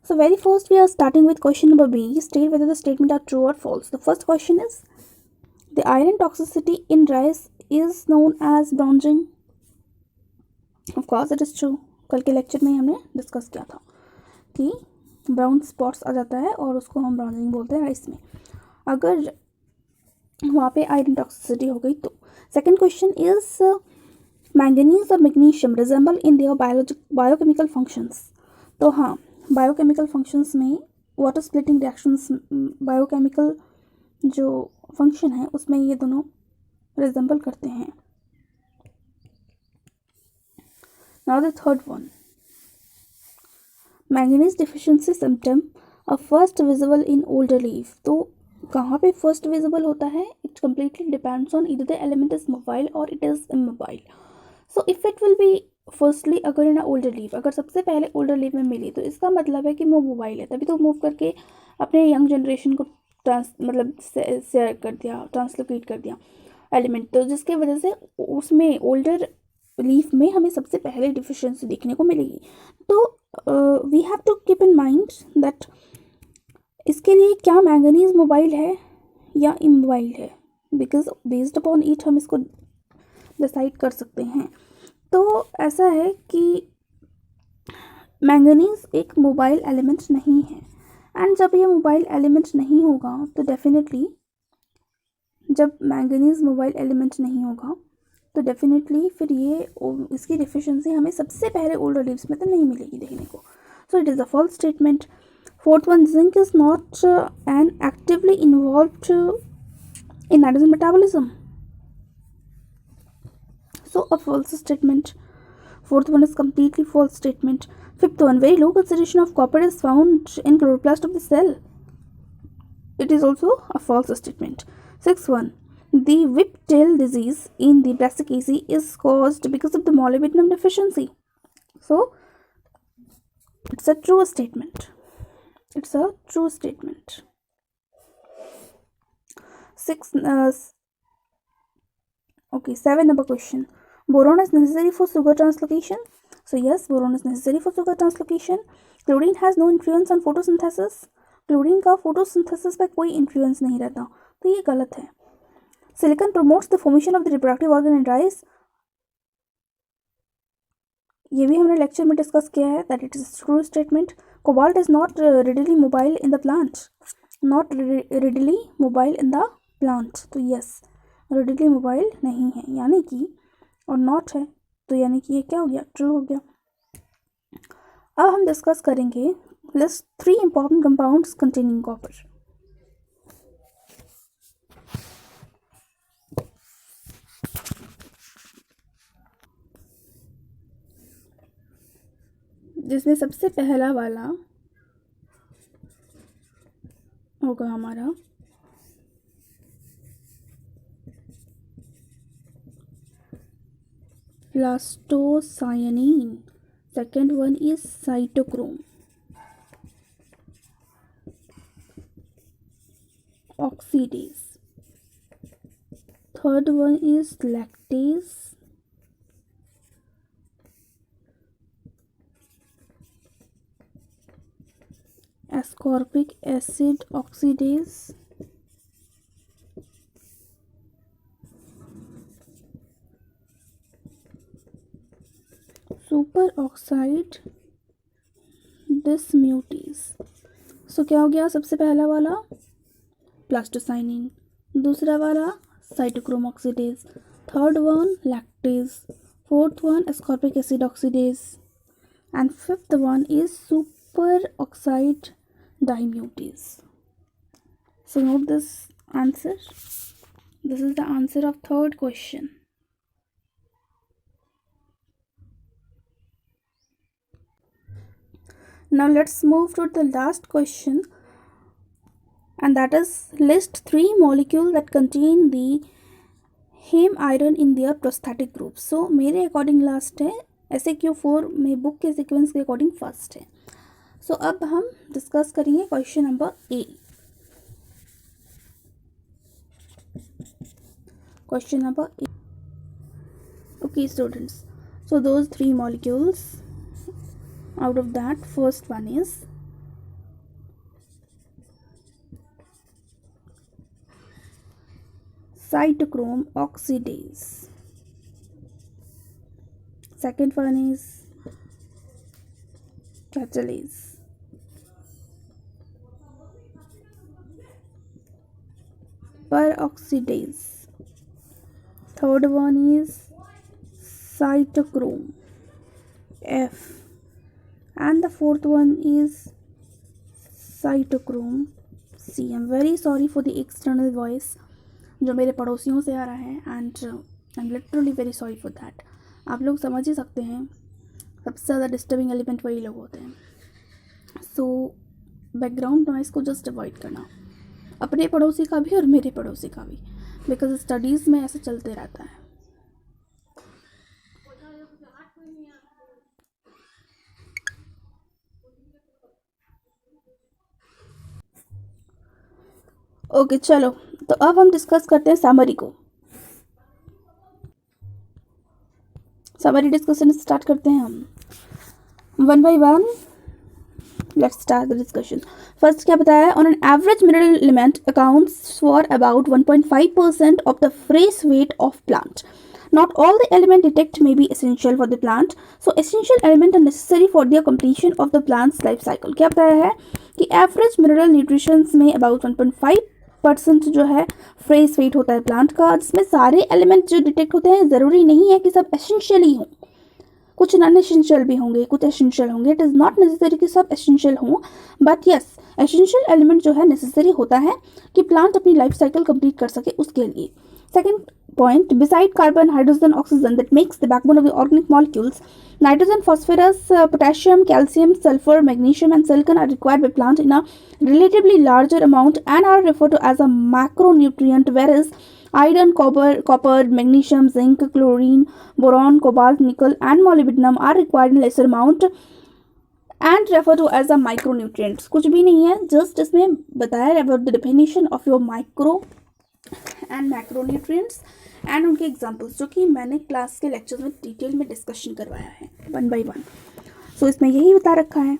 So very first we are starting with question number B. State whether the statement are true or false. The first question is, the iron toxicity in rice is known as bronzing. Of course it is true. कल के lecture में हमने discuss किया था कि brown spots आ जाता है और उसको हम ब्राउनिंग बोलते हैं राइस में, अगर वहाँ पे आयरन टॉक्सिसिटी हो गई तो. सेकेंड क्वेश्चन इज, मैंगनीज और magnesium resemble in their biochemical functions. तो हाँ, बायोकेमिकल फंक्शंस में वाटर स्प्लिटिंग रिएक्शंस, बायोकेमिकल जो फंक्शन है उसमें ये दोनों रिजेंबल करते हैं. Now the third one, manganese deficiency symptom are first visible in older leaf. तो कहाँ पे फर्स्ट विजिबल होता है? It completely depends on either the element is mobile और it is immobile. So if it will be firstly अगर इन older leaf, अगर सबसे पहले ओल्डर लीफ में मिली तो इसका मतलब है कि वो मोबाइल है, तभी तो मूव करके अपने यंग जनरेशन को शेयर कर दिया, ट्रांसलोकेट कर दिया एलिमेंट, तो जिसके वजह से उसमें ओल्डर लीफ में हमें सबसे पहले डिफिशियंसी देखने को मिलेगी. तो we have to keep in mind that इसके लिए क्या मैंगनीज मोबाइल है या इमोबाइल है, बिकॉज बेस्ड अपॉन इट हम इसको डिसाइड कर सकते हैं. तो ऐसा है कि मैंगनीज एक मोबाइल एलिमेंट नहीं है, एंड जब ये मोबाइल एलिमेंट नहीं होगा तो डेफिनेटली, जब मैंगनीज मोबाइल एलिमेंट नहीं होगा तो डेफिनेटली फिर ये इसकी डिफिशिएंसी हमें सबसे पहले ओल्डर लीव्स में तो नहीं मिलेगी देखने को. So it is a false statement. Fourth one, zinc is not an actively involved in nitrogen metabolism. So a false statement. Fourth one is completely false statement. Fifth one, very low concentration of copper is found in chloroplast of the cell. It is also a false statement. Sixth one, the whiptail disease in the brassicaceae is caused because of the molybdenum deficiency. So it's a true statement. It's a true statement. Seven number question. Boron is necessary for sugar translocation. So yes, boron is necessary for sugar translocation. Chlorine has no influence on photosynthesis. Chlorine का photosynthesis पे कोई influence नहीं रहता, तो ये गलत है. Silicon promotes the formation of the reproductive organ in rice. ये भी हमने लेक्चर में डिस्कस किया है, that it is a true statement. Cobalt is not readily mobile in the plant. Not readily mobile in the plant. तो yes, readily mobile नहीं है, यानी कि, और नॉट है तो यानी कि ये क्या हो गया? ट्रू हो गया. अब हम डिस्कस करेंगे list 3 important compounds containing copper. जिसमें सबसे पहला वाला होगा हमारा plastocyanine. Second one is cytochrome. Oxidase. Third one is lactase. Ascorbic acid oxidase. Super oxide dismutase. सो क्या हो गया? सबसे पहला वाला प्लास्टोसाइनिन, दूसरा वाला cytochrome oxidase, third one lactase, fourth one ascorbic acid oxidase, and fifth one is super oxide dismutase. So note this answer. This is the answer of third question. Now let's move to the last question, and that is, list 3 molecules that contain the heme iron in their prosthetic group. So मेरे according last है, SAQ4 में book के sequence के according first है. सो अब हम discuss करेंगे question number A. Question number A. Okay students, so those 3 molecules, out of that first one is cytochrome oxidase. Second one is catalase. Peroxidase. Third one is cytochrome F, and the fourth one is cytochrome C. I'm very sorry for the external voice जो मेरे पड़ोसियों से आ रहा है, and I am literally very sorry for that. आप लोग समझ ही सकते हैं सबसे ज़्यादा डिस्टर्बिंग एलिमेंट वही लोग होते हैं. सो बैकग्राउंड नॉइस को जस्ट अवॉइड करना, अपने पड़ोसी का भी और मेरे पड़ोसी का भी, बिकॉज स्टडीज़ में ऐसा चलते रहता है. ओके चलो, तो अब हम डिस्कस करते हैं समरी को. समरी डिस्कशन स्टार्ट करते हैं हम one by one. Let's start the discussion. First क्या बताया? On an average mineral element accounts for about 1.5% of the fresh weight of plant. Not all the element detect may be essential for the plant, so essential element are necessary for the completion of the plant's life cycle. क्या बताया है कि average mineral nutritions में about 1.5% जो है fresh wait होता है plant का, जिसमें सारे एलिमेंट जो डिटेक्ट होते हैं ज़रूरी नहीं है कि सब एसेंशियल ही हों, कुछ नॉन एसेंशियल भी होंगे, कुछ एसेंशियल होंगे. इट इज़ नॉट नेसेसरी कि सब एसेंशियल हों, बट यस एसेंशियल एलिमेंट जो है नेसेसरी होता है कि प्लांट अपनी लाइफ साइकिल कंप्लीट कर सके उसके लिए. Second point, beside carbon, hydrogen, oxygen that makes the backbone of the organic molecules, nitrogen, phosphorus, potassium, calcium, sulfur, magnesium and silicon are required by plant in a relatively larger amount and are referred to as a macronutrient, whereas iron, copper, magnesium, zinc, chlorine, boron, cobalt, nickel and molybdenum are required in lesser amount and referred to as a micronutrients. कुछ भी नहीं है, just इसमें बताया about the definition of your micro and macronutrients and उनके examples, जो कि मैंने क्लास के लेक्चर्स में डिटेल में डिस्कशन करवाया है वन बाय वन. सो इसमें यही बता रखा है.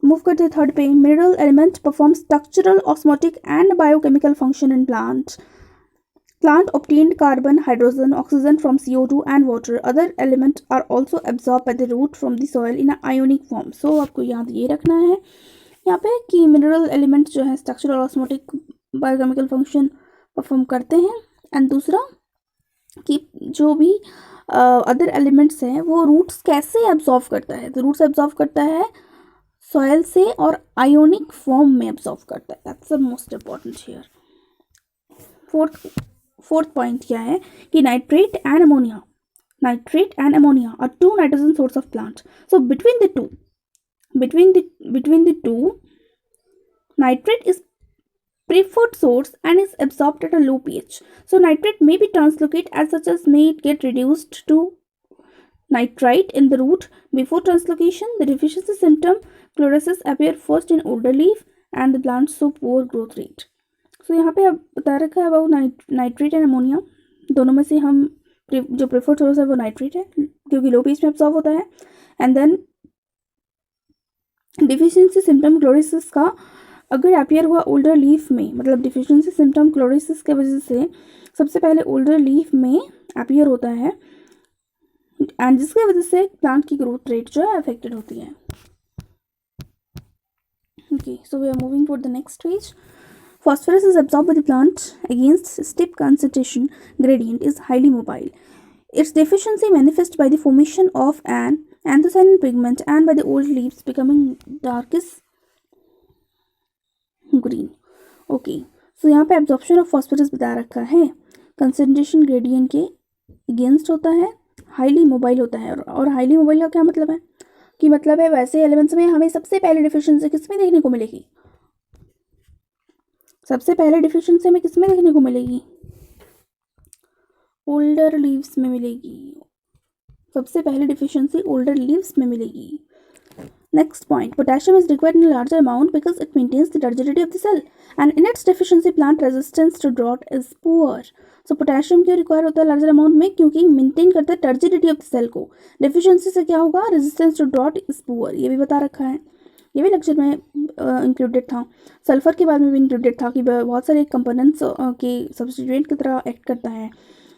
मूव करते हैं थर्ड पे. Mineral element perform structural, osmotic and biochemical function in plant. Plant obtained carbon, hydrogen, oxygen from CO2 and water. Other elements are also absorbed by the root from the soil in an ionic form. So आपको याद ये रखना है यहाँ पे कि mineral element जो है structural, osmotic, biochemical function perform करते हैं. एंड दूसरा कि जो भी अदर एलिमेंट्स हैं वो रूट्स कैसे एब्जॉर्व करता है. तो रूट्स एब्जॉर्व करता है सॉयल से और आयोनिक फॉर्म में एब्जॉर्व करता है. That's the most important here. Fourth point क्या है कि nitrate and ammonia are two nitrogen source of plant. So between the two nitrate is preferred source and is absorbed at a low pH. So nitrate may be translocate as such as may get reduced to nitrite in the root. Before translocation, the deficiency symptom chlorosis appear first in older leaf and the plant show poor growth rate. So यहाँ पे अब बता रखा है about nitrate and ammonia. दोनों में से हम जो preferred source है वो nitrate है क्योंकि low pH में absorb होता है. And then deficiency symptom chlorosis का अगर अपियर हुआ ओल्डर लीफ में, मतलब डिफिशिएंसी सिम्टम क्लोरोसिस के वजह से सबसे पहले ओल्डर लीफ में अपियर होता है एंड जिसके वजह से प्लांट की ग्रोथ रेट जो है अफेक्टेड होती है. Okay, so we are moving for the next stage. Phosphorus is absorbed by the plant against steep concentration gradient is highly mobile. Its deficiency manifests by the formation of an anthocyanin pigment and by the old leaves becoming darkest green. Okay, so यहाँ पे absorption of phosphorus बता रखा है concentration gradient के against होता है, highly mobile होता है. और हाईली मोबाइल का क्या मतलब है कि मतलब है वैसे एलिमेंट्स में हमें सबसे पहले डिफिशिएंसी किसमें देखने को मिलेगी? सबसे पहले डिफिशिएंसी हमें किसमें देखने को मिलेगी? ओल्डर लीव्स में मिलेगी. सबसे पहले डिफिशिएंसी ओल्डर लीव्स में मिलेगी. Next point, potassium is required in a larger amount because it maintains the turgidity of the cell and in its deficiency plant resistance to drought is poor. So potassium क्यों require होता है larger amount में? क्योंकि maintain करता है turgidity of the cell को. Deficiency से क्या होगा? Resistance to drought is poor. ये भी बता रखा है. ये भी लेक्चर में इंक्लूडेड था। सल्फ़र के बारे में भी इंक्लूडेड था कि बहुत सारे कंपोनेंट्स के सब्स्टिट्यूएंट की तरह एक्ट करता है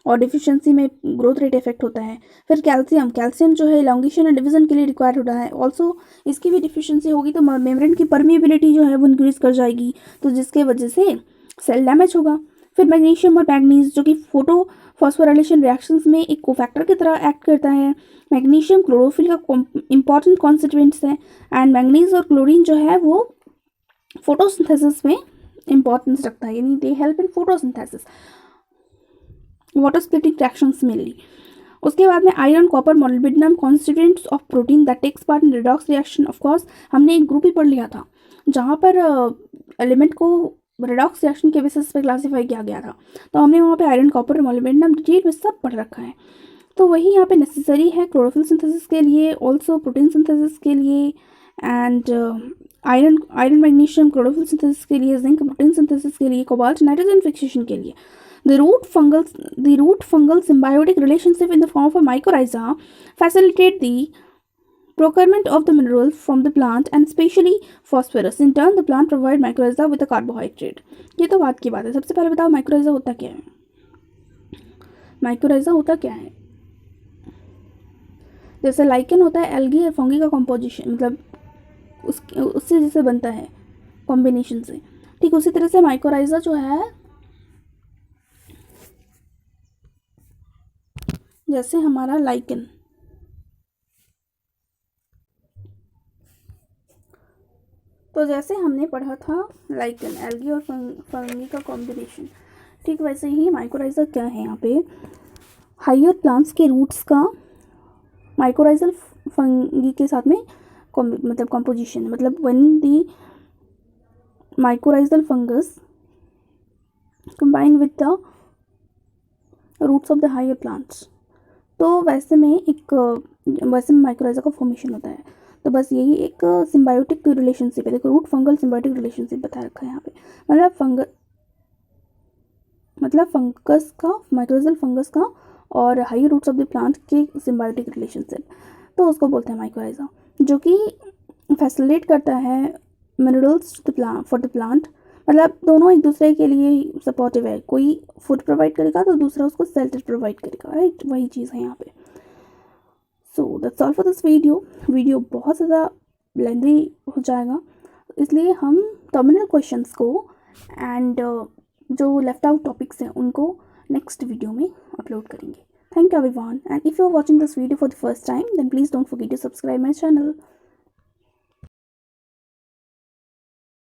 और डिफिशियंसी में ग्रोथ रेट इफेक्ट होता है। फिर कैल्शियम जो है इलॉन्गेशन एंड डिवीजन के लिए रिक्वायर होता है। ऑल्सो इसकी भी डिफिशियंसी होगी तो मेम्ब्रेन की परमिएबिलिटी जो है वो इंक्रीज कर जाएगी, तो जिसके वजह से सेल डैमेज होगा। फिर मैग्नीशियम और मैग्नीज जो कि फोटो फॉस्फोराइलेशन रिएक्शंस में एक कोफैक्टर की तरह एक्ट करता है। मैग्नीशियम क्लोरोफिल का इंपॉर्टेंट कॉन्स्टिट्यूएंट्स है एंड मैग्नीज और क्लोरीन जो है वो फोटोसिंथेसिस में इंपॉर्टेंस रखता है, यानी they help in photosynthesis, water splitting reactions mainly. उसके बाद में iron, copper, molybdenum constituents of protein that takes part in redox reaction. Of course हमने एक ग्रुप ही पढ़ लिया था जहाँ पर एलिमेंट को रिडॉक्स रिएक्शन के बेसिस पे क्लासीफाई किया गया था, तो हमने वहाँ पे आयरन, कॉपर, मोलिब्डेनम डिटेल में सब पढ़ रखा है। तो वही यहाँ पे नेसेसरी है क्लोरोफिल सिंथेसिस के लिए, ऑल्सो प्रोटीन सिंथेसिस के लिए, and iron magnesium chlorophyll synthesis के लिए, जिंक प्रोटीन सिंथेसिस के लिए, कोबाल्ट नाइट्रोजन फिक्सेशन के लिए। The root fungal symbiotic relationship in the form of a mycorrhiza facilitate the procurement of the mineral from the plant and especially phosphorus. In turn, the plant provide mycorrhiza with a carbohydrate. ये तो बात की बात है। सबसे पहले बताओ mycorrhiza होता क्या है? माइक्रोराइजा होता क्या है? जैसे लाइकेन होता है एल्गी और फंगी का कॉम्पोजिशन, मतलब उससे जैसे बनता है कॉम्बिनेशन से, ठीक उसी तरह से माइक्रोराइजा जो है जैसे हमारा लाइकेन, तो जैसे हमने पढ़ा था लाइकेन एल्गी और फंगी का कॉम्बिनेशन, ठीक वैसे ही माइक्रोराइजा क्या है यहाँ पे, हायर प्लांट्स के रूट्स का माइक्रोराइजल फंगी के साथ में मतलब कॉम्पोजिशन, मतलब when the mycorrhizal fungus combine with the roots of the higher plants, तो वैसे में माइक्रोराइजा का फॉर्मेशन होता है। तो बस यही एक सिम्बायोटिक रिलेशनशिप है। देखो रूट फंगल सिम्बायोटिक रिलेशनशिप बता रखा है यहाँ पे, मतलब फंगस का, माइक्रोराइजल फंगस का और high roots of the plant के सिम्बायोटिक रिलेशनशिप, तो उसको बोलते हैं माइक्रोराइजा, जो कि फैसिलिटेट करता है मिनरल्स फॉर द प्लांट, मतलब दोनों एक दूसरे के लिए सपोर्टिव है, कोई फूड प्रोवाइड करेगा तो दूसरा उसको शेल्टर प्रोवाइड करेगा, राइट, वही चीज़ है यहाँ पे। So that's all for this video बहुत ज़्यादा लेंथी हो जाएगा, इसलिए हम टर्मिनल क्वेश्चंस को एंड जो लेफ्ट आउट टॉपिक्स हैं उनको नेक्स्ट वीडियो में अपलोड करेंगे। Thank you everyone, and if you are watching this video for the first time, then please don't forget to subscribe my channel.